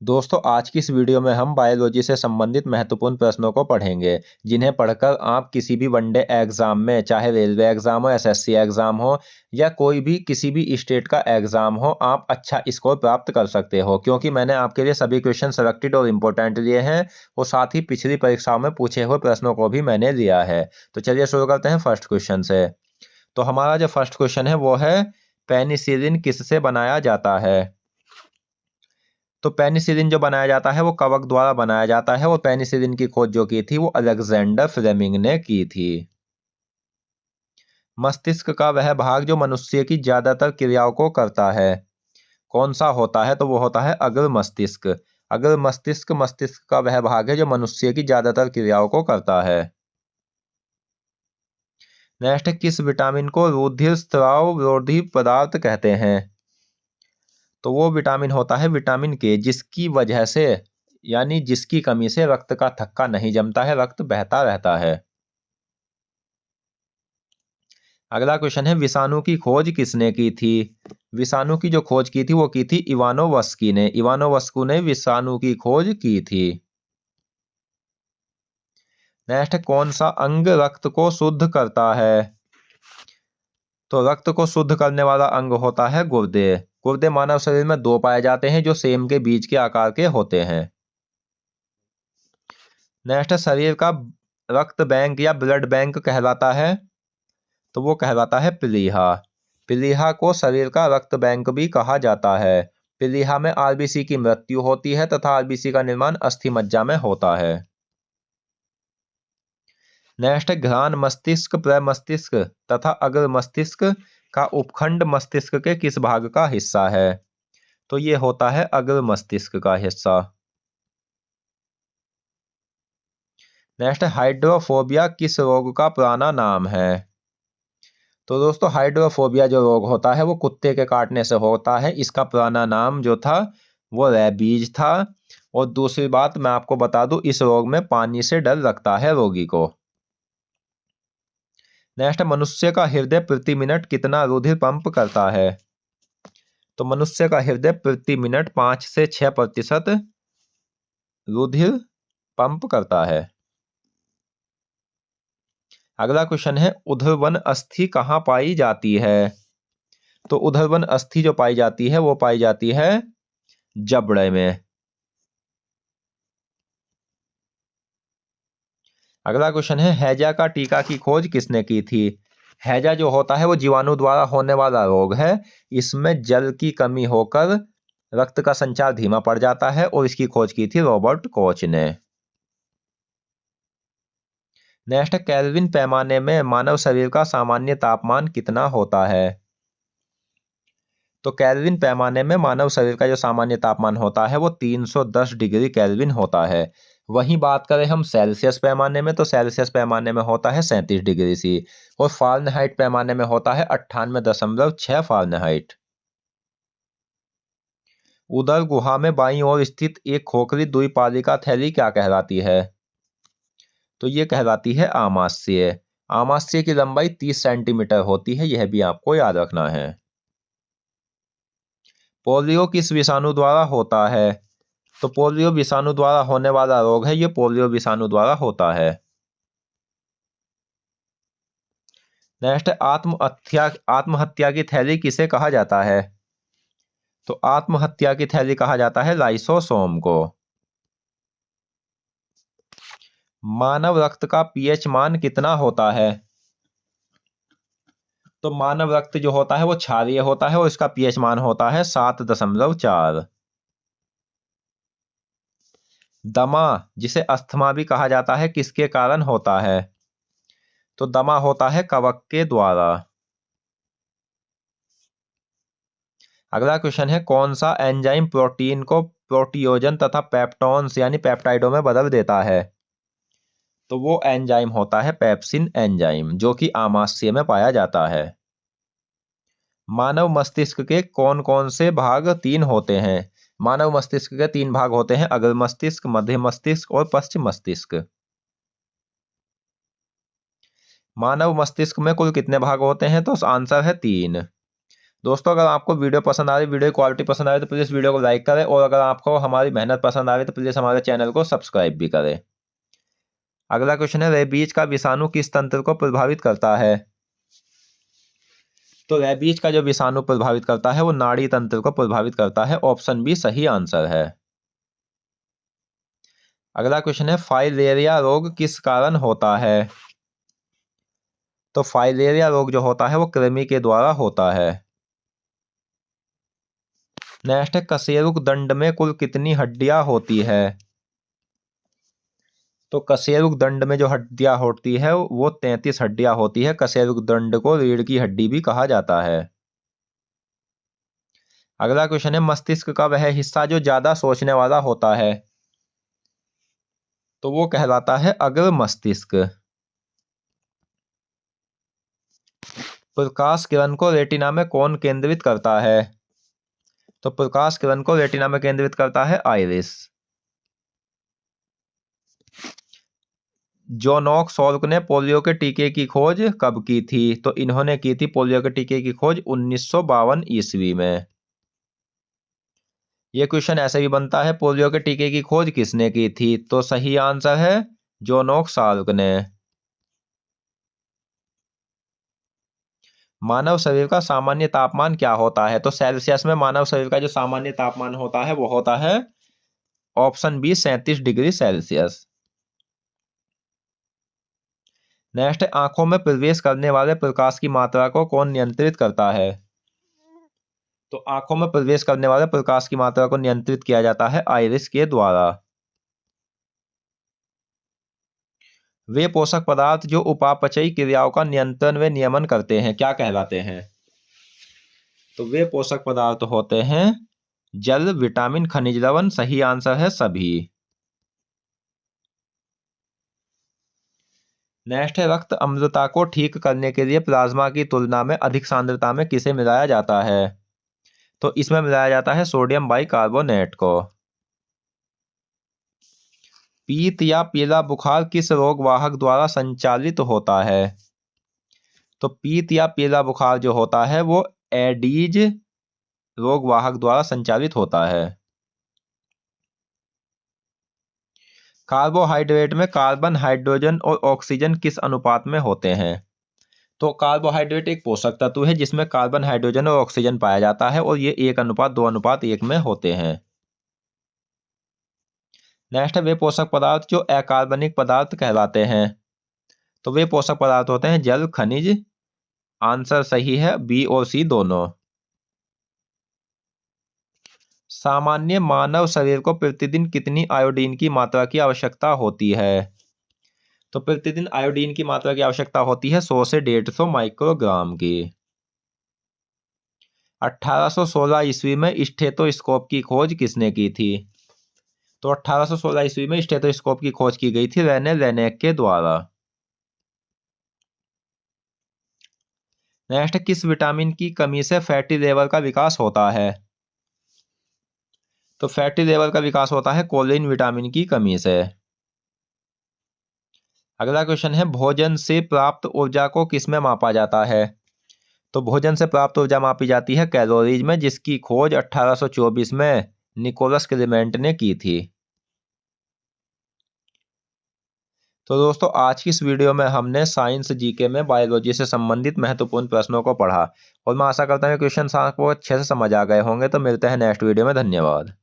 दोस्तों आज की इस वीडियो में हम बायोलॉजी से संबंधित महत्वपूर्ण प्रश्नों को पढ़ेंगे जिन्हें पढ़कर आप किसी भी वनडे एग्जाम में, चाहे रेलवे एग्जाम हो, एसएससी एग्जाम हो या कोई भी किसी भी स्टेट का एग्जाम हो, आप अच्छा स्कोर प्राप्त कर सकते हो। क्योंकि मैंने आपके लिए सभी क्वेश्चन सेलेक्टेड और इम्पोर्टेंट लिए हैं और साथ ही पिछली परीक्षाओं में पूछे हुए प्रश्नों को भी मैंने लिया है। तो चलिए शुरू करते हैं फर्स्ट क्वेश्चन से। तो हमारा जो फर्स्ट क्वेश्चन है वो है, पेनिसिलिन किससे बनाया जाता है? तो पेनिसिलिन जो बनाया जाता है वो कवक द्वारा बनाया जाता है और पेनिसिलिन की खोज जो की थी वो अलेक्जेंडर फ्लेमिंग ने की थी। मस्तिष्क का वह भाग जो मनुष्य की ज्यादातर क्रियाओं को करता है कौन सा होता है? तो वो होता है अग्र मस्तिष्क। अग्र मस्तिष्क मस्तिष्क का वह भाग है जो मनुष्य की ज्यादातर क्रियाओं को करता है। नेक्स्ट, किस विटामिन को रुधिर स्राव विरोधी पदार्थ कहते हैं? तो वो विटामिन होता है विटामिन के, जिसकी वजह से यानी जिसकी कमी से रक्त का थक्का नहीं जमता है, रक्त बहता रहता है। अगला क्वेश्चन है, विषाणु की खोज किसने की थी? विषाणु की जो खोज की थी वो की थी इवानोवस्की ने। इवानोवस्की ने विषाणु की खोज की थी। नेक्स्ट, कौन सा अंग रक्त को शुद्ध करता है? तो रक्त को शुद्ध करने वाला अंग होता है गुर्दे। गुर्दे मानव शरीर में दो पाए जाते हैं जो सेम के बीज के आकार के होते हैं। नेक्स्ट, शरीर का रक्त बैंक या ब्लड बैंक कहलाता है? तो वो कहलाता है प्लीहा। प्लीहा को शरीर का रक्त बैंक भी कहा जाता है। प्लीहा में आरबीसी की मृत्यु होती है तथा आरबीसी का निर्माण अस्थि मज्जा में होता है। नेक्स्ट, घ्राण मस्तिष्क, प्रमस्तिष्क तथा अग्र मस्तिष्क का उपखंड मस्तिष्क के किस भाग का हिस्सा है? तो ये होता है अग्र मस्तिष्क का हिस्सा। नेक्स्ट, हाइड्रोफोबिया किस रोग का पुराना नाम है? तो दोस्तों हाइड्रोफोबिया जो रोग होता है वो कुत्ते के काटने से होता है। इसका पुराना नाम जो था वो रेबीज था। और दूसरी बात मैं आपको बता दूं, इस रोग में पानी से डर लगता है रोगी को। नेक्स्ट, मनुष्य का हृदय प्रति मिनट कितना रुधिर पंप करता है? तो मनुष्य का हृदय प्रति मिनट 5 से 6% रुधिर पंप करता है। अगला क्वेश्चन है, उदरवन अस्थि कहाँ पाई जाती है? तो उदरवन अस्थि जो पाई जाती है वो पाई जाती है जबड़े में। अगला क्वेश्चन है, हैजा का टीका की खोज किसने की थी? हैजा जो होता है वो जीवाणु द्वारा होने वाला रोग है। इसमें जल की कमी होकर रक्त का संचार धीमा पड़ जाता है और इसकी खोज की थी रॉबर्ट कोच ने। नेक्स्ट, केल्विन पैमाने में मानव शरीर का सामान्य तापमान कितना होता है? तो केल्विन पैमाने में मानव शरीर का जो सामान्य तापमान होता है वो 310 डिग्री केल्विन होता है। वहीं बात करें हम सेल्सियस पैमाने में, तो सेल्सियस पैमाने में होता है 37 डिग्री सी। और फारेनहाइट पैमाने में होता है 98.6 फारेनहाइट। उदर गुहा में बाईं ओर स्थित एक खोखली द्विपालिका थैली क्या कहलाती है? तो ये कहलाती है आमाशय। आमाशय की लंबाई 30 सेंटीमीटर होती है, यह भी आपको याद रखना है। पोलियो किस विषाणु द्वारा होता है? तो पोलियो विषाणु द्वारा होने वाला रोग है, ये पोलियो विषाणु द्वारा होता है। नेक्स्ट, आत्महत्या की थैली किसे कहा जाता है? तो आत्महत्या की थैली कहा जाता है लाइसोसोम को। मानव रक्त का पीएच मान कितना होता है? तो मानव रक्त जो होता है वो क्षारीय होता है और इसका पीएच मान होता है 7.4। दमा, जिसे अस्थमा भी कहा जाता है, किसके कारण होता है? तो दमा होता है कवक के द्वारा। अगला क्वेश्चन है, कौन सा एंजाइम प्रोटीन को प्रोटियोजन तथा पेप्टोन्स यानी पेप्टाइडों में बदल देता है? तो वो एंजाइम होता है पेप्सिन एंजाइम, जो कि आमाशय में पाया जाता है। मानव मस्तिष्क के कौन कौन से भाग 3 होते हैं? मानव मस्तिष्क के 3 भाग होते हैं, अग्र मस्तिष्क, मध्य मस्तिष्क और पश्चिम मस्तिष्क। मानव मस्तिष्क में कुल कितने भाग होते हैं? तो आंसर है 3। दोस्तों अगर आपको वीडियो पसंद आ रही, वीडियो क्वालिटी पसंद आ रही तो प्लीज़ वीडियो को लाइक करें, और अगर आपको हमारी मेहनत पसंद आ रही तो प्लीज़ हमारे चैनल को सब्सक्राइब भी करें। अगला क्वेश्चन है, रेबीज का विषाणु किस तंत्र को प्रभावित करता है? तो रेबीज का जो विषाणु प्रभावित करता है वो नाड़ी तंत्र को प्रभावित करता है। ऑप्शन बी सही आंसर है। अगला क्वेश्चन है, फाइलेरिया रोग किस कारण होता है? तो फाइलेरिया रोग जो होता है वो कृमि के द्वारा होता है। नेक्स्ट है, कशेरुक दंड में कुल कितनी हड्डियां होती है? तो कशेरुक दंड में जो हड्डियां होती है वो 33 हड्डियां होती है। कशेरुक दंड को रीढ़ की हड्डी भी कहा जाता है। अगला क्वेश्चन है, मस्तिष्क का वह हिस्सा जो ज्यादा सोचने वाला होता है? तो वो कहलाता है अग्र मस्तिष्क। प्रकाश किरण को रेटिना में कौन केंद्रित करता है? तो प्रकाश किरण को रेटिना में केंद्रित करता है आइरिस। जॉन नॉक्स ने पोलियो के टीके की खोज कब की थी? तो इन्होंने की थी पोलियो के टीके की खोज 1952 ईस्वी में। यह क्वेश्चन ऐसे भी बनता है, पोलियो के टीके की खोज किसने की थी? तो सही आंसर है जॉन नॉक्स ने। मानव शरीर का सामान्य तापमान क्या होता है? तो सेल्सियस में मानव शरीर का जो सामान्य तापमान होता है वो होता है option B 37 degree Celsius. Next, आंखों में प्रवेश करने वाले प्रकाश की मात्रा को कौन नियंत्रित करता है? तो आंखों में प्रवेश करने वाले प्रकाश की मात्रा को नियंत्रित किया जाता है आइरिस के द्वारा। वे पोषक पदार्थ जो उपापचयी क्रियाओं का नियंत्रण व नियमन करते हैं क्या कहलाते हैं? तो वे पोषक पदार्थ होते हैं जल, विटामिन, खनिज लवण। सही आंसर है सभी। नेक्स्ट है, रक्त अम्लता को ठीक करने के लिए प्लाज्मा की तुलना में अधिक सांद्रता में किसे मिलाया जाता है? तो इसमें मिलाया जाता है सोडियम बाइकार्बोनेट को। पीत या पीला बुखार किस रोग वाहक द्वारा संचालित होता है? तो पीत या पीला बुखार जो होता है वो एडीज रोग वाहक द्वारा संचालित होता है। कार्बोहाइड्रेट में कार्बन, हाइड्रोजन और ऑक्सीजन किस अनुपात में होते हैं? तो कार्बोहाइड्रेट एक पोषक तत्व है जिसमें कार्बन, हाइड्रोजन और ऑक्सीजन पाया जाता है, और ये 1:2:1 में होते हैं। नेक्स्ट है, वे पोषक पदार्थ जो अकार्बनिक पदार्थ कहलाते हैं? तो वे पोषक पदार्थ होते हैं जल, खनिज। आंसर सही है बी और सी दोनों। सामान्य मानव शरीर को प्रतिदिन कितनी आयोडीन की मात्रा की आवश्यकता होती है? तो प्रतिदिन आयोडीन की मात्रा की आवश्यकता होती है 100 से 150 माइक्रोग्राम की। 1816 ईस्वी में स्टेथोस्कोप की खोज किसने की थी? तो 1816 ईस्वी में स्टेथोस्कोप की खोज की गई थी रेने लेनेक के द्वारा। नेक्स्ट, किस विटामिन की कमी से फैटी लिवर का विकास होता है? तो फैटी लिवर का विकास होता है कोलिन विटामिन की कमी से। अगला क्वेश्चन है, भोजन से प्राप्त ऊर्जा को किसमें मापा जाता है? तो भोजन से प्राप्त ऊर्जा मापी जाती है कैलोरीज में, जिसकी खोज 1824 में निकोलस क्लेमेंट ने की थी। तो दोस्तों आज की इस वीडियो में हमने साइंस जीके में बायोलॉजी से संबंधित महत्वपूर्ण प्रश्नों को पढ़ा, और मैं आशा करता हूँ क्वेश्चन आपको अच्छे से समझ आ गए होंगे। तो मिलते हैं नेक्स्ट वीडियो में। धन्यवाद।